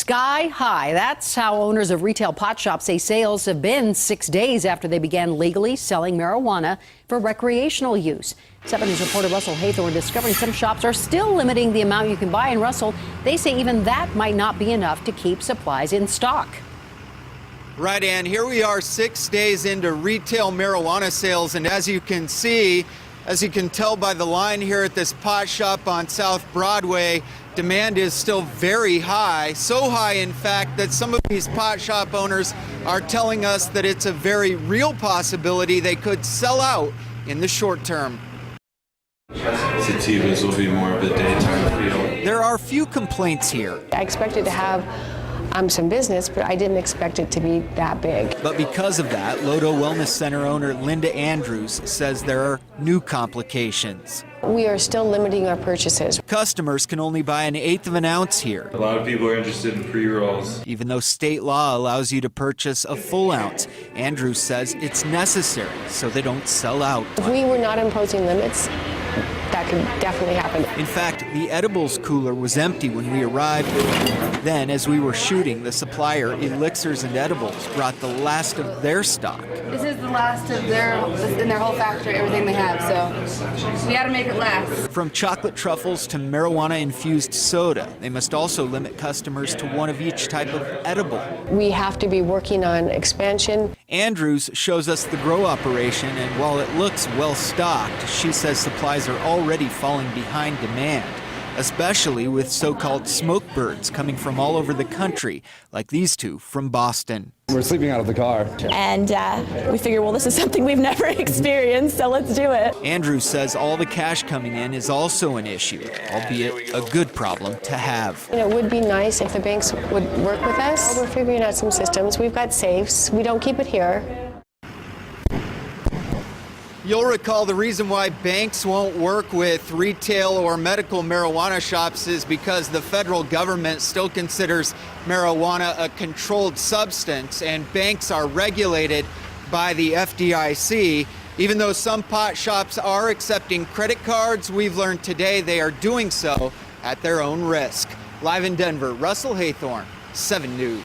sky high. That's how owners of retail pot shops say sales have been 6 days after they began legally selling marijuana for recreational use. 7 News reporter Russell Haythorn discovering some shops are still limiting the amount you can buy. And Russell, they say even that might not be enough to keep supplies in stock. Right, Ann. Here we are 6 days into retail marijuana sales, and as you can see, as you can tell by the line here at this pot shop on South Broadway, demand is still very high. So high, in fact, that some of these pot shop owners are telling us that it's a very real possibility they could sell out in the short term. Sativas will be more of a daytime feel. There are few complaints here. I expected to have some business, but I didn't expect it to be that big. But because of that, LODO Wellness Center owner Linda Andrews says there are new complications. We are still limiting our purchases. Customers can only buy 1/8 of an ounce here. A lot of people are interested in pre-rolls. Even though state law allows you to purchase a full ounce, Andrews says it's necessary so they don't sell out. If we were not imposing limits, that could definitely happen. In fact, the edibles cooler was empty when we arrived. Then, as we were shooting, the supplier, Elixirs and Edibles, brought the last of their stock. This is the last of in their whole factory, everything they have, so we had to make it last. From chocolate truffles to marijuana-infused soda, they must also limit customers to one of each type of edible. We have to be working on expansion. Andrews shows us the grow operation, and while it looks well-stocked, she says supplies are already falling behind demand, especially with so-called smoke birds coming from all over the country, like these two from Boston. We're sleeping out of the car. And we figure, well, this is something we've never experienced, so let's do it. Andrews says all the cash coming in is also an issue, albeit a good problem to have. It would be nice if the banks would work with us. We're figuring out some systems. We've got safes. We don't keep it here. You'll recall the reason why banks won't work with retail or medical marijuana shops is because the federal government still considers marijuana a controlled substance, and banks are regulated by the FDIC. Even though some pot shops are accepting credit cards, we've learned today they are doing so at their own risk. Live in Denver, Russell Haythorn, 7 News.